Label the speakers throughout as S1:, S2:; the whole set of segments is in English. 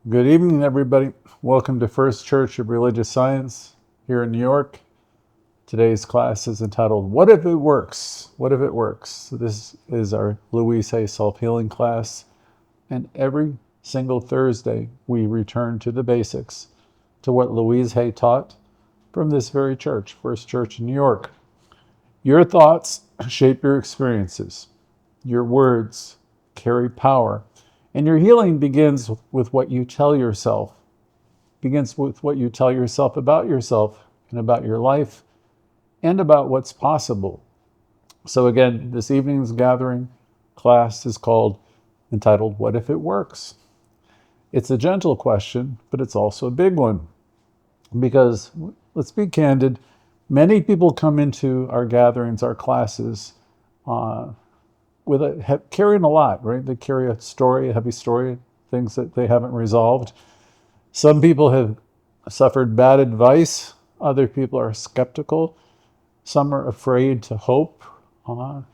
S1: Good evening, everybody. Welcome to First Church of Religious Science here in New York. Today's class is entitled, What If It Works? What If It Works? So this is our Louise self-healing class. And every single Thursday, we return to the basics, to what Louise taught from this very church, First Church in New York. Your thoughts shape your experiences. Your words carry power. And your healing begins with what you tell yourself. Begins with what you tell yourself and about your life and about what's possible. So again, this evening's gathering class is entitled, What If It Works? It's a gentle question, but it's also a big one. Because, let's be candid, many people come into our gatherings, our classes, carrying a lot, right? They carry a heavy story, things that they haven't resolved. Some people have suffered bad advice. Other people are skeptical. Some are afraid to hope. And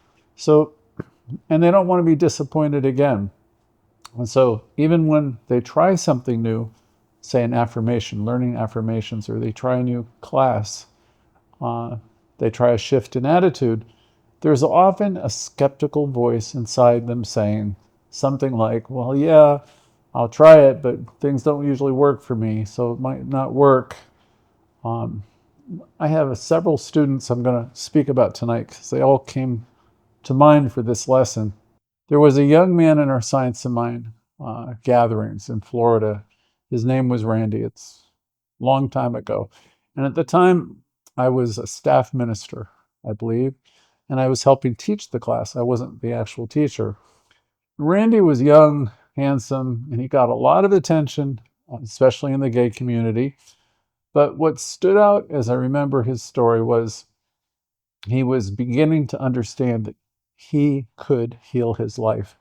S1: they don't want to be disappointed again. And so even when they try something new, say an affirmation, learning affirmations, or they try a new class, they try a shift in attitude, there's often a skeptical voice inside them saying something like, well, yeah, I'll try it, but things don't usually work for me, so it might not work. I have several students I'm going to speak about tonight because they all came to mind for this lesson. There was a young man in our Science of Mind gatherings in Florida. His name was Randy. It's a long time ago. And at the time, I was a staff minister, I believe, and I was helping teach the class. I wasn't the actual teacher. Randy was young, handsome, and he got a lot of attention, especially in the gay community. But what stood out as I remember his story was he was beginning to understand that he could heal his life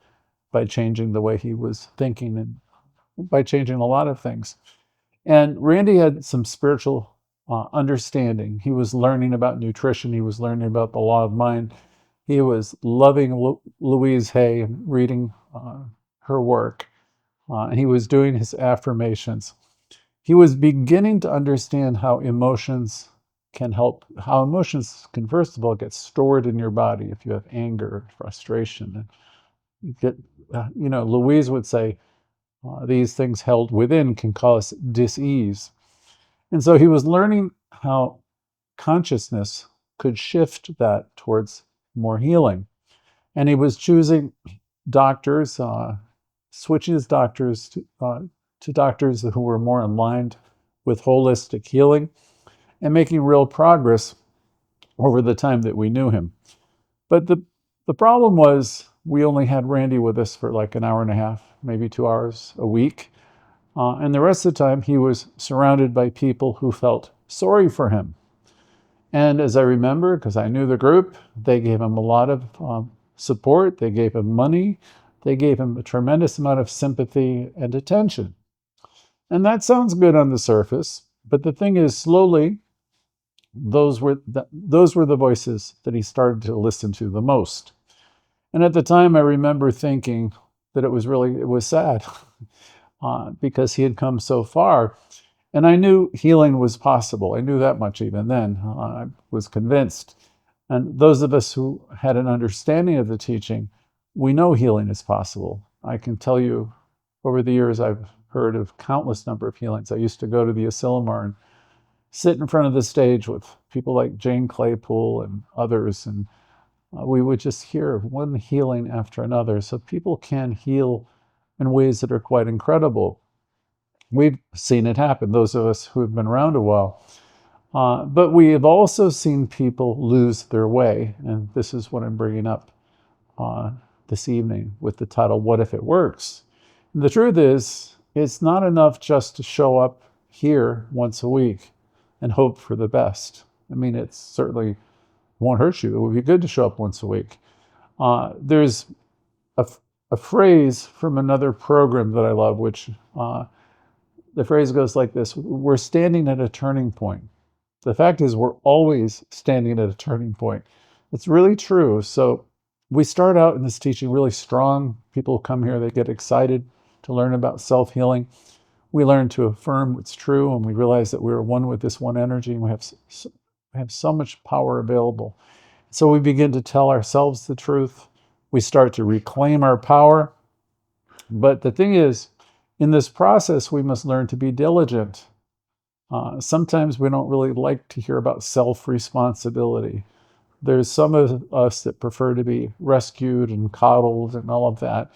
S1: by changing the way he was thinking and by changing a lot of things. And Randy had some spiritual understanding. He was learning about nutrition. He was learning about the law of mind. He was loving Louise Hay and reading her work. And he was doing his affirmations. He was beginning to understand how emotions can, first of all, get stored in your body if you have anger, frustration. Louise would say, these things held within can cause dis-ease. And so he was learning how consciousness could shift that towards more healing. And he was choosing doctors, switching his doctors to doctors who were more aligned with holistic healing and making real progress over the time that we knew him. But the problem was we only had Randy with us for like an hour and a half, maybe 2 hours a week. And the rest of the time, he was surrounded by people who felt sorry for him. And as I remember, because I knew the group, they gave him a lot of support. They gave him money. They gave him a tremendous amount of sympathy and attention. And that sounds good on the surface. But the thing is, slowly, those were the voices that he started to listen to the most. And at the time, I remember thinking that it was sad because he had come so far. And I knew healing was possible. I knew that much even then. I was convinced. And those of us who had an understanding of the teaching, we know healing is possible. I can tell you, over the years, I've heard of countless number of healings. I used to go to the Asilomar and sit in front of the stage with people like Jane Claypool and others, and we would just hear one healing after another. So people can heal in ways that are quite incredible. We've seen it happen, those of us who have been around a while. But we have also seen people lose their way, and this is what I'm bringing up this evening with the title, What If It Works? And the truth is, it's not enough just to show up here once a week and hope for the best. I mean, it certainly won't hurt you. It would be good to show up once a week. There's a phrase from another program that I love, which the phrase goes like this: we're standing at a turning point. The fact is, we're always standing at a turning point. It's really true. So we start out in this teaching really strong. People come here, they get excited to learn about self-healing. We learn to affirm what's true, and we realize that we're one with this one energy, and we have so much power available. So we begin to tell ourselves the truth. We start to reclaim our power. But the thing is, in this process, we must learn to be diligent. Sometimes we don't really like to hear about self-responsibility. There's some of us that prefer to be rescued and coddled and all of that.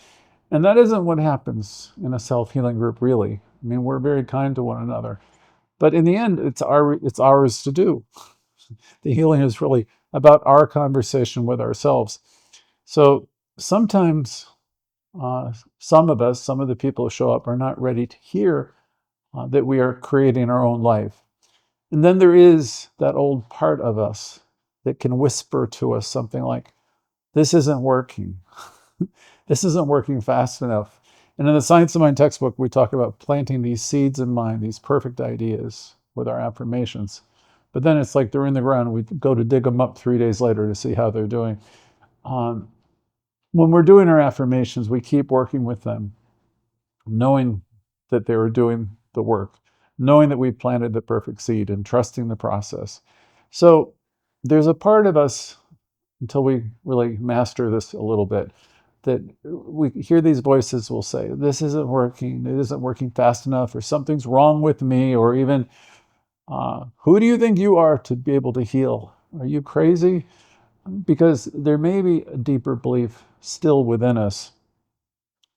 S1: And that isn't what happens in a self-healing group, really. I mean, we're very kind to one another. But in the end, it's ours to do. The healing is really about our conversation with ourselves. So sometimes some of the people who show up are not ready to hear that we are creating our own life. And then there is that old part of us that can whisper to us something like, this isn't working. This isn't working fast enough. And in the Science of Mind textbook, we talk about planting these seeds in mind, these perfect ideas with our affirmations. But then it's like they're in the ground. We go to dig them up 3 days later to see how they're doing. When we're doing our affirmations, we keep working with them, knowing that they were doing the work, knowing that we planted the perfect seed and trusting the process. So there's a part of us, until we really master this a little bit, that we hear these voices will say, this isn't working, it isn't working fast enough, or something's wrong with me, or even, who do you think you are to be able to heal? Are you crazy? Because there may be a deeper belief still within us.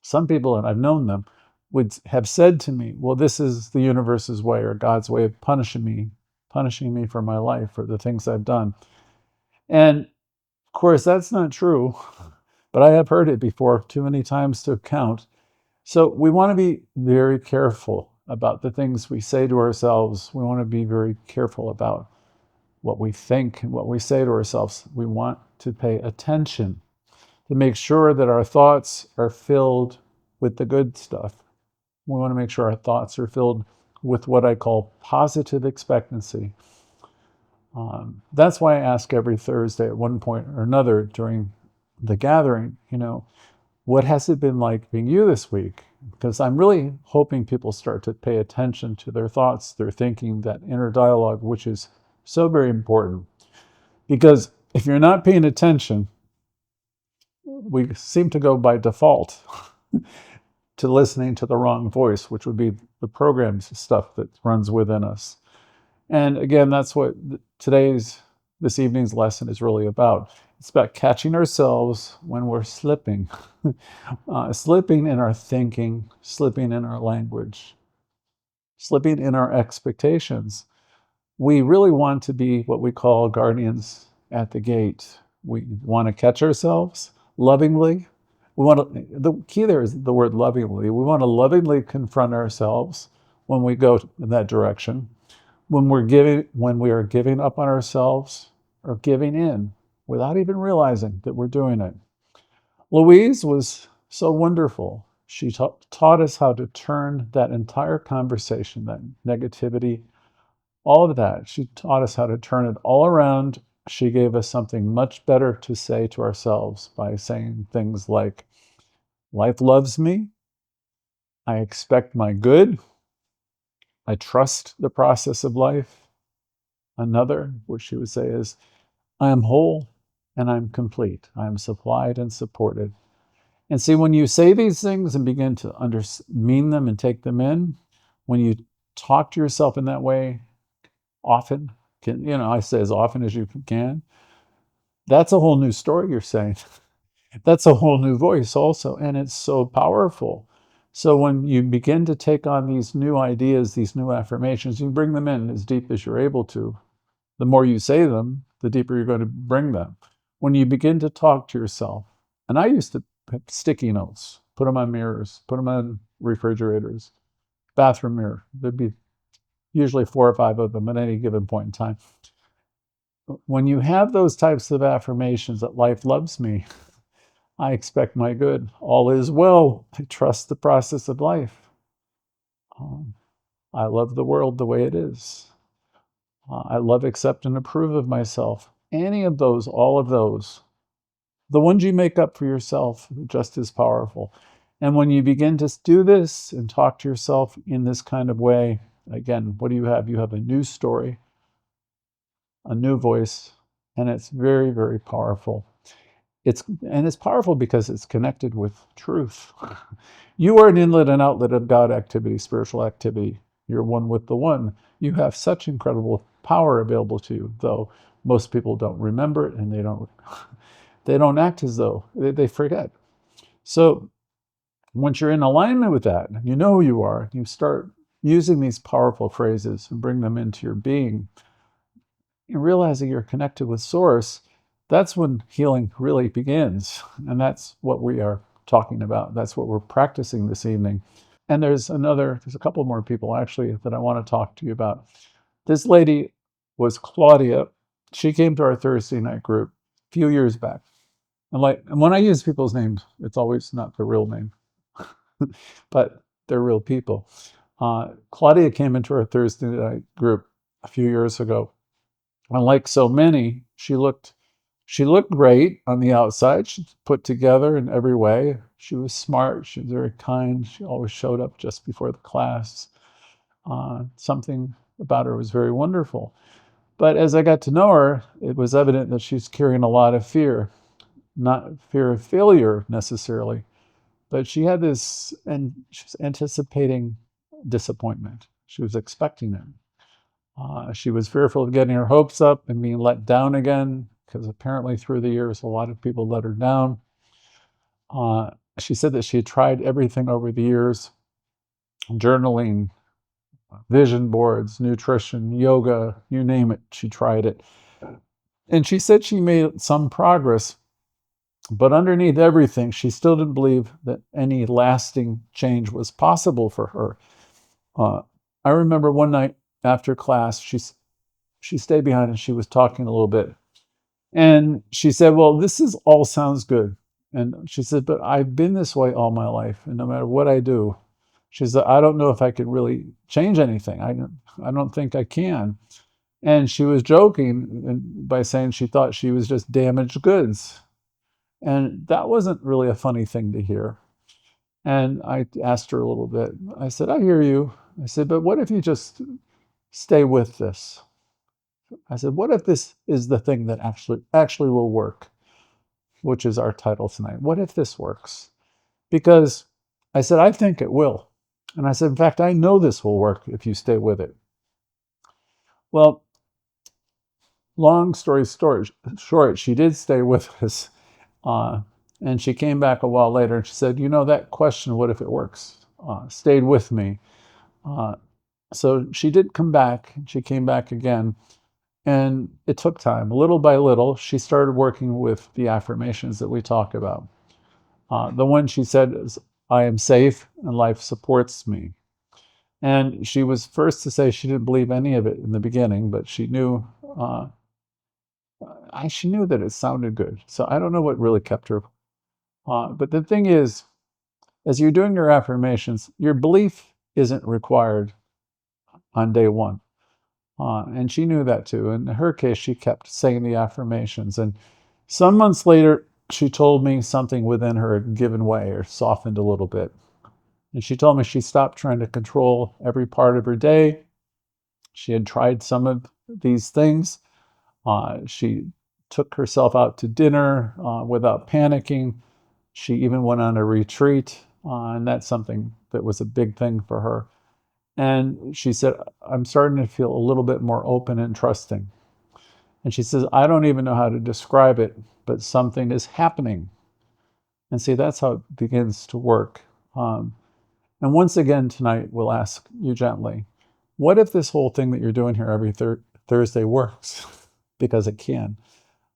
S1: Some people, and I've known them, would have said to me, well, this is the universe's way or God's way of punishing me for my life, for the things I've done. And of course, that's not true, but I have heard it before, too many times to count. So we want to be very careful about the things we say to ourselves. We want to be very careful about what we think and what we say to ourselves. We want to pay attention to make sure that our thoughts are filled with the good stuff. We want to make sure our thoughts are filled with what I call positive expectancy. That's why I ask every Thursday at one point or another during the gathering, what has it been like being you this week? Because I'm really hoping people start to pay attention to their thoughts, their thinking, that inner dialogue, which is so very important. Because if you're not paying attention, we seem to go by default to listening to the wrong voice, which would be the programmed stuff that runs within us. And again, that's what this evening's lesson is really about. It's about catching ourselves when we're slipping, slipping in our thinking, slipping in our language, slipping in our expectations. We really want to be what we call guardians at the gate. We want to catch ourselves lovingly. The key there is the word lovingly. We want to lovingly confront ourselves when we go in that direction. When we are giving up on ourselves or giving in without even realizing that we're doing it. Louise was so wonderful. She taught us how to turn that entire conversation, that negativity, all of that. She taught us how to turn it all around. She gave us something much better to say to ourselves by saying things like, life loves me. I expect my good. I trust the process of life. Another, what she would say is, I am whole and I'm complete. I am supplied and supported. And see, when you say these things and begin to mean them and take them in, when you talk to yourself in that way, often, I say as often as you can, that's a whole new story you're saying. That's a whole new voice also, and it's so powerful. So when you begin to take on these new ideas, these new affirmations, you bring them in as deep as you're able to. The more you say them, the deeper you're going to bring them. When you begin to talk to yourself, and I used to have sticky notes, put them on mirrors, put them on refrigerators, bathroom mirror. There'd be usually 4 or 5 of them at any given point in time. When you have those types of affirmations that life loves me, I expect my good, all is well, I trust the process of life, I love the world the way it is, I love, accept, and approve of myself. Any of those, all of those, the ones you make up for yourself, just as powerful. And when you begin to do this and talk to yourself in this kind of way, again, what do you have? You have a new story, a new voice, and it's very, very powerful. It's powerful because it's connected with truth. You are an inlet and outlet of God activity, spiritual activity. You're one with the one. You have such incredible power available to you, though most people don't remember it and they don't act as though they forget. So once you're in alignment with that, you know who you are, you start using these powerful phrases and bring them into your being, and realizing you're connected with Source, that's when healing really begins. And that's what we are talking about. That's what we're practicing this evening. And there's a couple more people actually that I want to talk to you about. This lady was Claudia. She came to our Thursday night group a few years back. And when I use people's names, it's always not their real name, but they're real people. Claudia came into our Thursday night group a few years ago. And like so many, she looked great on the outside. She's put together in every way. She was smart. She was very kind. She always showed up just before the class. Something about her was very wonderful. But as I got to know her, it was evident that she's carrying a lot of fear, not fear of failure necessarily, but she had this, and she was anticipating disappointment. She was expecting it. She was fearful of getting her hopes up and being let down again, because apparently through the years, a lot of people let her down. She said that she had tried everything over the years: journaling, vision boards, nutrition, yoga, you name it, she tried it. And she said she made some progress, but underneath everything, she still didn't believe that any lasting change was possible for her. I remember one night after class, she stayed behind and she was talking a little bit. And she said, well, this is all sounds good. And she said, but I've been this way all my life. And no matter what I do, she said, I don't know if I can really change anything. I don't think I can. And she was joking by saying she thought she was just damaged goods. And that wasn't really a funny thing to hear. And I asked her a little bit. I said, I hear you. I said, but what if you just stay with this? I said, what if this is the thing that actually will work, which is our title tonight? What if this works? Because I said, I think it will. And I said, in fact, I know this will work if you stay with it. Well, long story short, she did stay with us. And she came back a while later and she said, that question, what if it works, stayed with me. So she did come back. She came back again. And it took time. Little by little, she started working with the affirmations that we talk about. The one she said is, I am safe and life supports me. And she was first to say she didn't believe any of it in the beginning, but she knew that it sounded good. So I don't know what really kept her. But the thing is, as you're doing your affirmations, your belief isn't required on day one. And she knew that too. In her case, she kept saying the affirmations. And some months later, she told me something within her had given way or softened a little bit. And she told me she stopped trying to control every part of her day. She had tried some of these things. She took herself out to dinner without panicking. She even went on a retreat, and that's something that was a big thing for her. And she said, I'm starting to feel a little bit more open and trusting. And she says, I don't even know how to describe it, but something is happening. And see, that's how it begins to work. And once again tonight, we'll ask you gently, what if this whole thing that you're doing here every Thursday works? Because it can.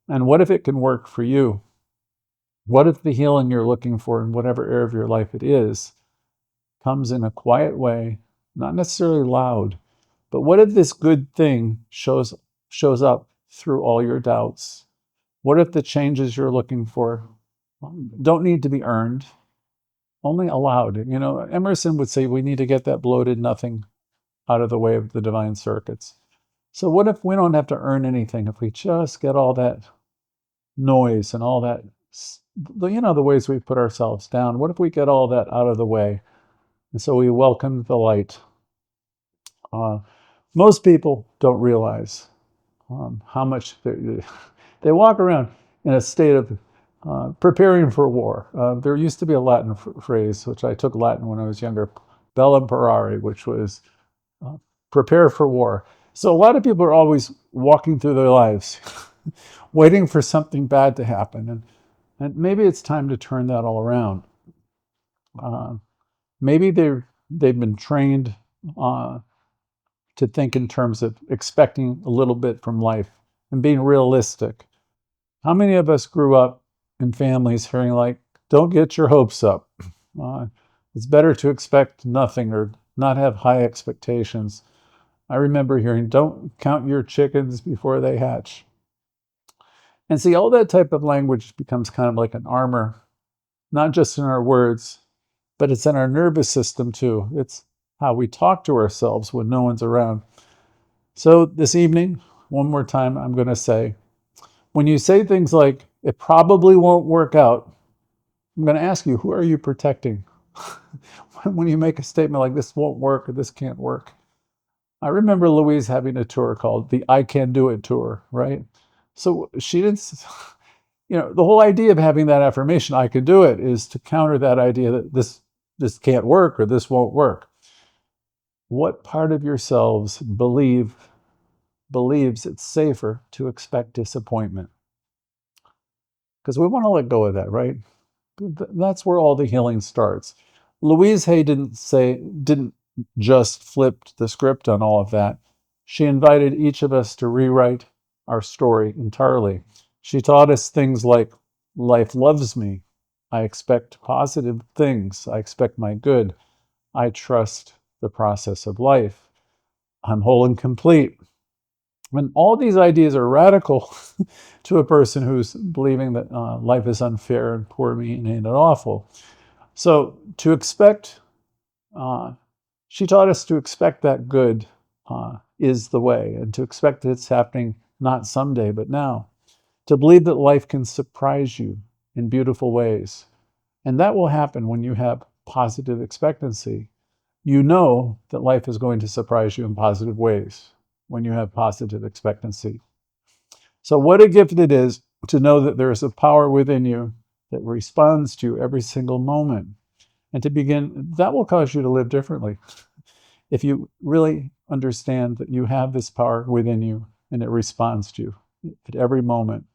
S1: And what if it can work for you? What if the healing you're looking for in whatever area of your life it is comes in a quiet way, not necessarily loud, but what if this good thing shows up through all your doubts? What if the changes you're looking for don't need to be earned, only allowed? Emerson would say we need to get that bloated nothing out of the way of the divine circuits. So what if we don't have to earn anything? If we just get all that noise and all that the ways we put ourselves down? What if we get all that out of the way? And so we welcome the light. Most people don't realize how much they walk around in a state of preparing for war. There used to be a Latin phrase, which I took Latin when I was younger, bellum parare, which was uh, prepare for war. So a lot of people are always walking through their lives, waiting for something bad to happen. And maybe it's time to turn that all around. Uh, maybe they've been trained to think in terms of expecting a little bit from life and being realistic. How many of us grew up in families hearing like, don't get your hopes up. Uh, it's better to expect nothing or not have high expectations. I remember hearing, don't count your chickens before they hatch. And see, all that type of language becomes kind of like an armor, not just in our words, but it's in our nervous system too. It's how we talk to ourselves when no one's around. So this evening, one more time, I'm going to say, when you say things like, it probably won't work out, I'm going to ask you, who are you protecting? When you make a statement like this won't work or this can't work. I remember Louise having a tour called the I Can Do It tour, right? So she didn't, the whole idea of having that affirmation, I can do it, is to counter that idea that this can't work or this won't work. What part of yourselves believes it's safer to expect disappointment? Because we want to let go of that, right? That's where all the healing starts. Louise Hay didn't just flip the script on all of that. She invited each of us to rewrite our story entirely. She taught us things like, life loves me. I expect positive things. I expect my good. I trust the process of life. I'm whole and complete. When all these ideas are radical to a person who's believing that life is unfair and poor, mean, and awful. So to expect, she taught us to expect that good is the way, and to expect that it's happening not someday, but now. To believe that life can surprise you in beautiful ways. And that will happen when you have positive expectancy. You know that life is going to surprise you in positive ways when you have positive expectancy. So what a gift it is to know that there is a power within you that responds to you every single moment. And to begin, that will cause you to live differently. If you really understand that you have this power within you and it responds to you at every moment.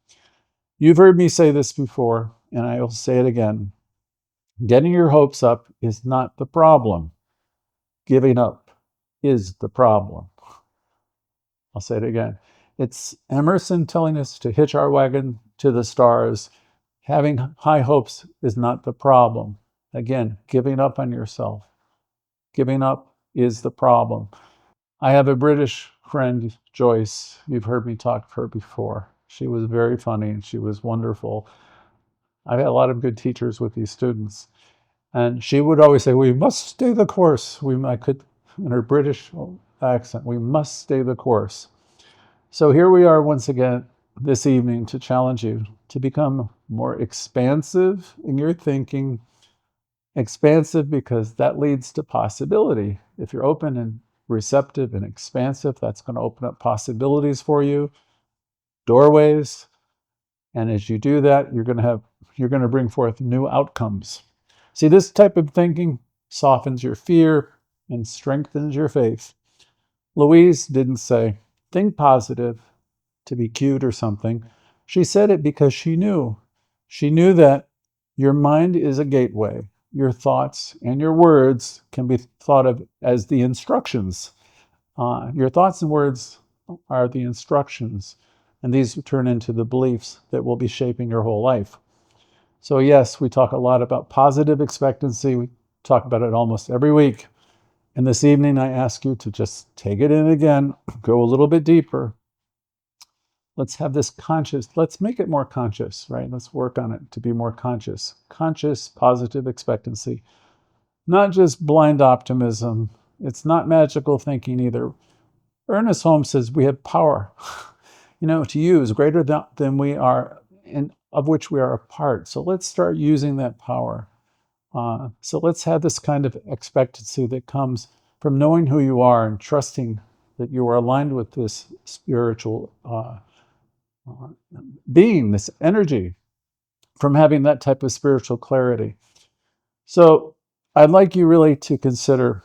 S1: You've heard me say this before, and I will say it again. Getting your hopes up is not the problem. Giving up is the problem. I'll say it again. It's Emerson telling us to hitch our wagon to the stars. Having high hopes is not the problem. Again, giving up on yourself. Giving up is the problem. I have a British friend, Joyce. You've heard me talk to her before. She was very funny and she was wonderful. I've had a lot of good teachers with these students. And she would always say, we must stay the course. I could, in her British accent, we must stay the course. So here we are once again this evening to challenge you to become more expansive in your thinking. Expansive because that leads to possibility. If you're open and receptive and expansive, that's going to open up possibilities for you, doorways. And as you do that, you're going to bring forth new outcomes. See, this type of thinking softens your fear and strengthens your faith. Louise didn't say, think positive to be cute or something. She said it because she knew. She knew that your mind is a gateway. Your thoughts and your words can be thought of as the instructions. Your thoughts and words are the instructions, and these turn into the beliefs that will be shaping your whole life. So yes, we talk a lot about positive expectancy. We talk about it almost every week. And this evening, I ask you to just take it in again, go a little bit deeper. Let's have this let's make it more conscious, right? Let's work on it to be more conscious. Conscious, positive expectancy. Not just blind optimism. It's not magical thinking either. Ernest Holmes says we have power, to use greater than we are in of which we are a part. So let's start using that power. So let's have this kind of expectancy that comes from knowing who you are and trusting that you are aligned with this spiritual being, this energy, from having that type of spiritual clarity. So I'd like you really to consider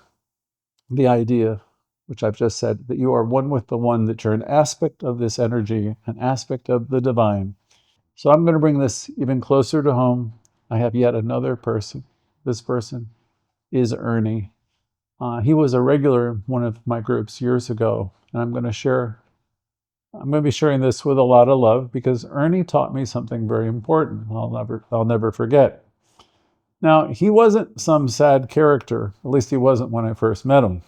S1: the idea, which I've just said, that you are one with the one, that you're an aspect of this energy, an aspect of the divine. So I'm going to bring this even closer to home. I have yet another person. This person is Ernie. He was a regular in one of my groups years ago, and I'm going to be sharing this with a lot of love because Ernie taught me something very important. I'll never forget. Now, he wasn't some sad character. At least he wasn't when I first met him.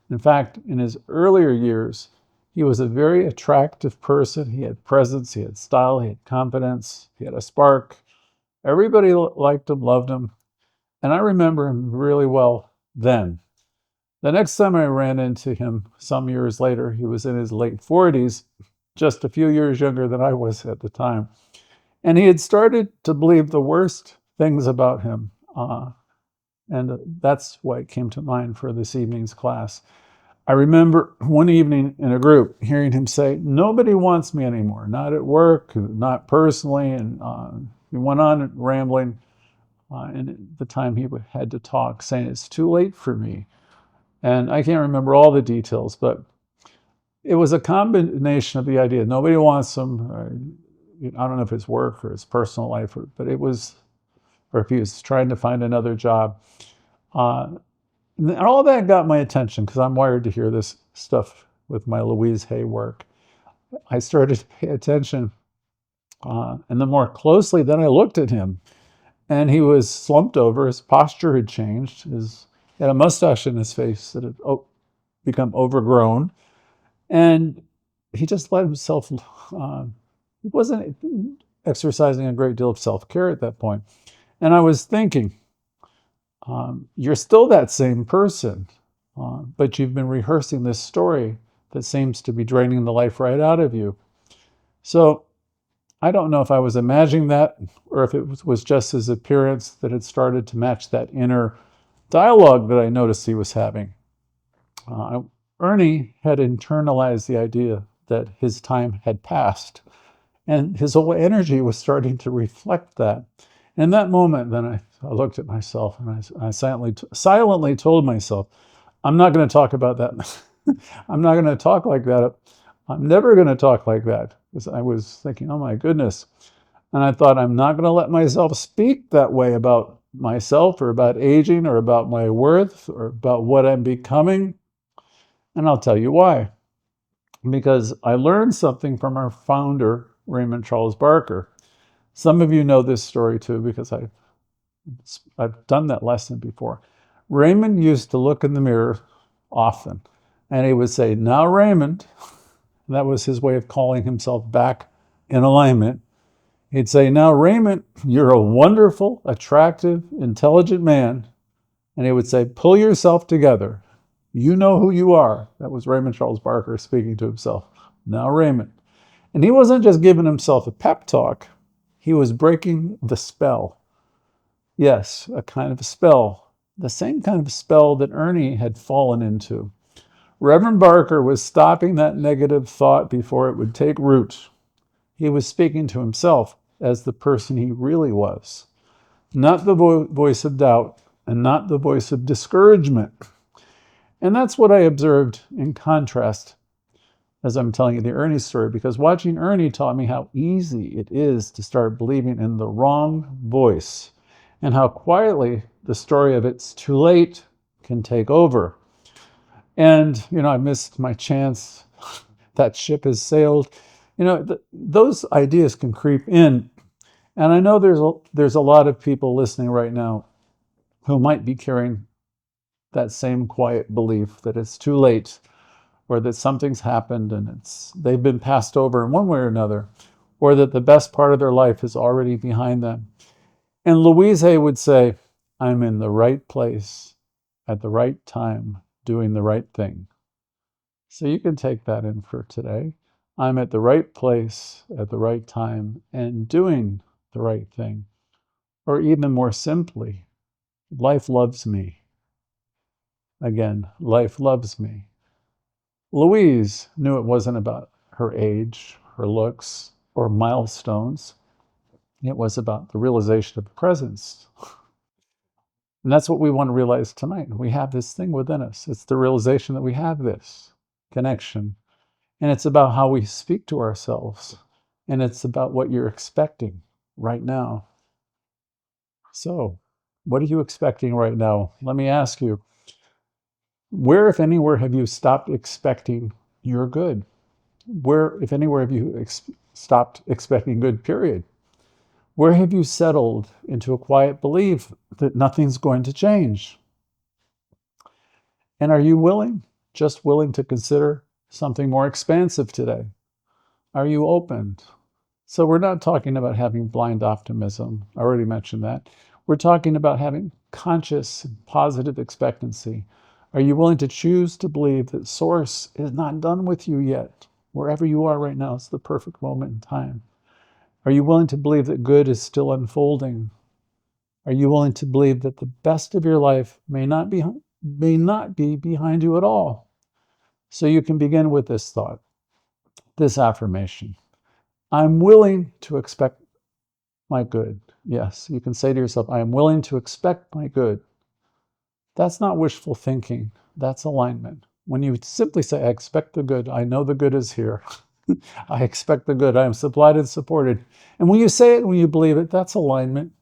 S1: In fact, in his earlier years, he was a very attractive person. He had presence, he had style, he had confidence, he had a spark. Everybody liked him, loved him. And I remember him really well then. The next time I ran into him some years later, he was in his late 40s, just a few years younger than I was at the time. And he had started to believe the worst things about him. And that's why it came to mind for this evening's class. I remember one evening in a group hearing him say, "Nobody wants me anymore, not at work, not personally." And he went on rambling. And at the time he had to talk, saying, "It's too late for me." And I can't remember all the details, but it was a combination of the idea. Nobody wants him. I don't know if it's work or his personal life, but it was, or if he was trying to find another job. And all that got my attention because I'm wired to hear this stuff with my Louise Hay work. I started to pay attention. And the more closely, then I looked at him. And he was slumped over. His posture had changed. He had a mustache in his face that had become overgrown. And he just let himself, he wasn't exercising a great deal of self-care at that point. And I was thinking, you're still that same person, but you've been rehearsing this story that seems to be draining the life right out of you. So I don't know if I was imagining that or if it was just his appearance that had started to match that inner dialogue that I noticed he was having. Ernie had internalized the idea that his time had passed, and his whole energy was starting to reflect that. In that moment, then I looked at myself and I silently told myself, I'm not going to talk about that. I'm not going to talk like that. I'm never going to talk like that. Because I was thinking, oh my goodness. And I thought, I'm not going to let myself speak that way about myself or about aging or about my worth or about what I'm becoming. And I'll tell you why. Because I learned something from our founder, Raymond Charles Barker. Some of you know this story too, because I've done that lesson before. Raymond used to look in the mirror often, and he would say, "Now, Raymond," and that was his way of calling himself back in alignment. He'd say, "Now, Raymond, you're a wonderful, attractive, intelligent man." And he would say, "Pull yourself together. You know who you are." That was Raymond Charles Barker speaking to himself. Now, Raymond. And he wasn't just giving himself a pep talk. He was breaking the spell. Yes, a kind of a spell. The same kind of spell that Ernie had fallen into. Reverend Barker was stopping that negative thought before it would take root. He was speaking to himself as the person he really was, not the voice of doubt and not the voice of discouragement. And that's what I observed in contrast as I'm telling you the Ernie story, because watching Ernie taught me how easy it is to start believing in the wrong voice and how quietly the story of "it's too late" can take over. And, I missed my chance. That ship has sailed. Those ideas can creep in. And I know there's a lot of people listening right now who might be carrying that same quiet belief that it's too late, or that something's happened and they've been passed over in one way or another, or that the best part of their life is already behind them. And Louise Hay would say, "I'm in the right place at the right time, doing the right thing." So you can take that in for today. I'm at the right place at the right time and doing the right thing. Or even more simply, life loves me. Again, life loves me. Louise knew it wasn't about her age, her looks, or milestones. It was about the realization of presence. And that's what we want to realize tonight. We have this thing within us. It's the realization that we have this connection. And it's about how we speak to ourselves. And it's about what you're expecting right now. So, what are you expecting right now? Let me ask you, where, if anywhere, have you stopped expecting your good? Where, if anywhere, have you stopped expecting good, period? Where have you settled into a quiet belief that nothing's going to change? And are you willing, just willing to consider something more expansive today? Are you open? So we're not talking about having blind optimism. I already mentioned that. We're talking about having conscious, positive expectancy. Are you willing to choose to believe that Source is not done with you yet? Wherever you are right now, it's the perfect moment in time. Are you willing to believe that good is still unfolding? Are you willing to believe that the best of your life may not be behind you at all? So you can begin with this thought, this affirmation. I'm willing to expect my good. Yes, you can say to yourself, I am willing to expect my good. That's not wishful thinking. That's alignment. When you simply say, I expect the good, I know the good is here. I expect the good. I am supplied and supported. And when you say it, when you believe it, that's alignment.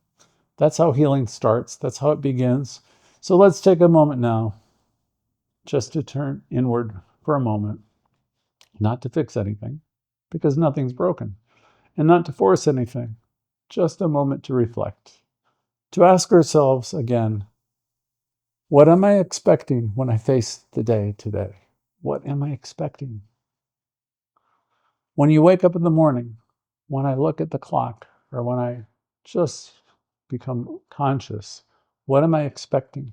S1: That's how healing starts. That's how it begins. So let's take a moment now just to turn inward for a moment, not to fix anything, because nothing's broken, and not to force anything, just a moment to reflect, to ask ourselves again, what am I expecting when I face the day today? What am I expecting? When you wake up in the morning, when I look at the clock, or when I just become conscious, what am I expecting?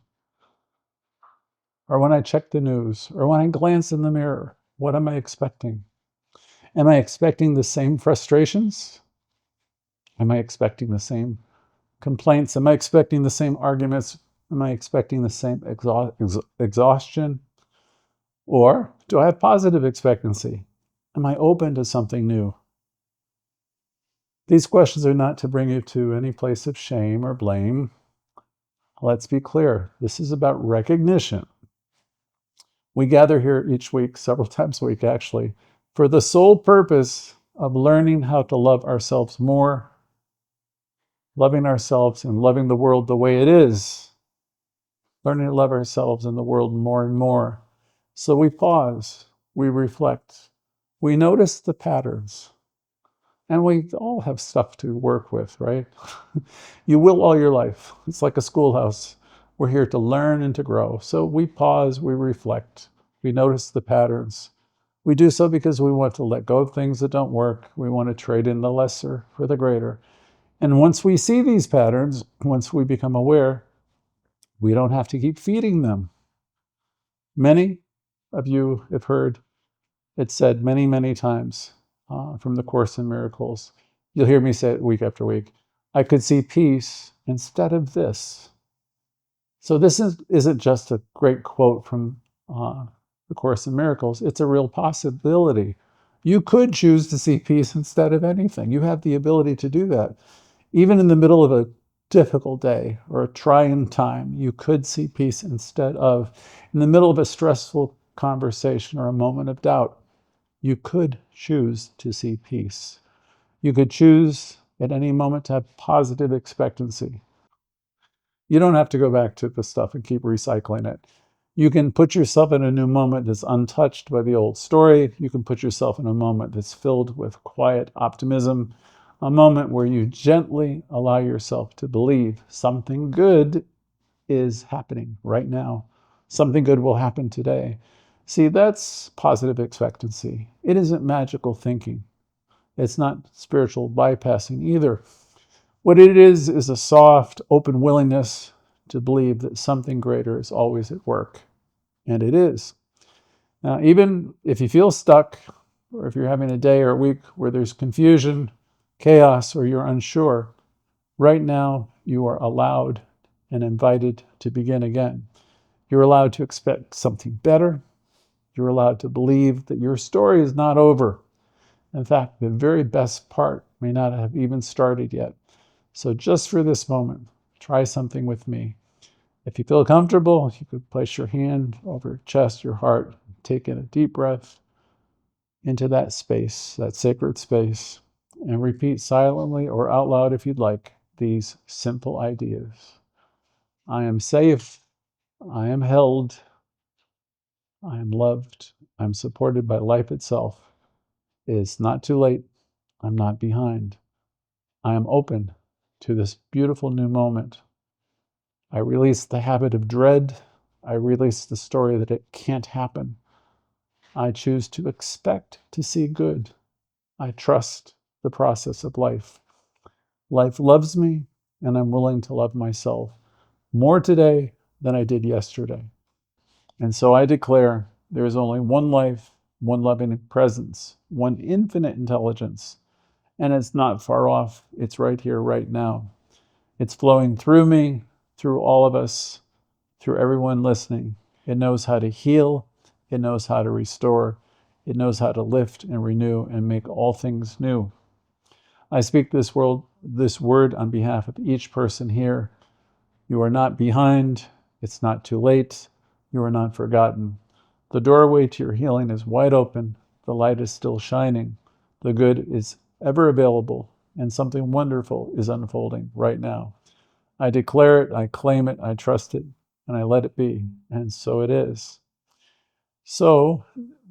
S1: Or when I check the news, or when I glance in the mirror, what am I expecting? Am I expecting the same frustrations? Am I expecting the same complaints? Am I expecting the same arguments? Am I expecting the same exhaustion? Or do I have positive expectancy? Am I open to something new? These questions are not to bring you to any place of shame or blame. Let's be clear. This is about recognition. We gather here each week, several times a week actually, for the sole purpose of learning how to love ourselves more, loving ourselves and loving the world the way it is, learning to love ourselves and the world more and more. So we pause, we reflect, we notice the patterns, and we all have stuff to work with, right? You will all your life. It's like a schoolhouse. We're here to learn and to grow. So we pause, we reflect, we notice the patterns. We do so because we want to let go of things that don't work. We want to trade in the lesser for the greater. And once we see these patterns, once we become aware, we don't have to keep feeding them. Many of you have heard it said many, many times from the Course in Miracles. You'll hear me say it week after week. I could see peace instead of this. So this isn't just a great quote from the Course in Miracles. It's a real possibility. You could choose to see peace instead of anything. You have the ability to do that. Even in the middle of a difficult day or a trying time, you could see peace instead of, in the middle of a stressful conversation or a moment of doubt, you could choose to see peace. You could choose at any moment to have positive expectancy. You don't have to go back to the stuff and keep recycling it. You can put yourself in a new moment that's untouched by the old story. You can put yourself in a moment that's filled with quiet optimism, a moment where you gently allow yourself to believe something good is happening right now. Something good will happen today. See, that's positive expectancy. It isn't magical thinking. It's not spiritual bypassing either. What it is a soft, open willingness to believe that something greater is always at work. And it is. Now, even if you feel stuck, or if you're having a day or a week where there's confusion, chaos, or you're unsure, Right now, you are allowed and invited to begin again. You're allowed to expect something better. You're allowed to believe that your story is not over. In fact, the very best part may not have even started yet. So just for this moment, try something with me. If you feel comfortable, you could place your hand over your chest, your heart, take in a deep breath into that space, that sacred space, and repeat silently or out loud if you'd like these simple ideas. I am safe. I am held. I am loved. I'm supported by life itself. It is not too late. I'm not behind. I am open to this beautiful new moment. I release the habit of dread. I release the story that it can't happen. I choose to expect to see good. I trust the process of life. Life loves me, and I'm willing to love myself more today than I did yesterday. And so I declare there is only one life, one loving presence, one infinite intelligence, and it's not far off. It's right here, right now. It's flowing through me, through all of us, through everyone listening. It knows how to heal. It knows how to restore. It knows how to lift and renew and make all things new. I speak this word on behalf of each person here. You are not behind. It's not too late. You are not forgotten. The doorway to your healing is wide open. The light is still shining. The good is ever available, and something wonderful is unfolding right now. I declare it, I claim it, I trust it, and I let it be. And so it is. So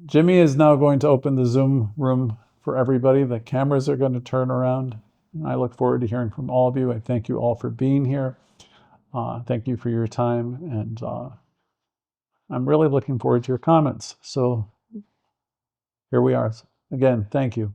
S1: Jimmy is now going to open the Zoom room for everybody. The cameras are going to turn around. And I look forward to hearing from all of you. I thank you all for being here. Thank you for your time. And I'm really looking forward to your comments. So here we are. Again, thank you.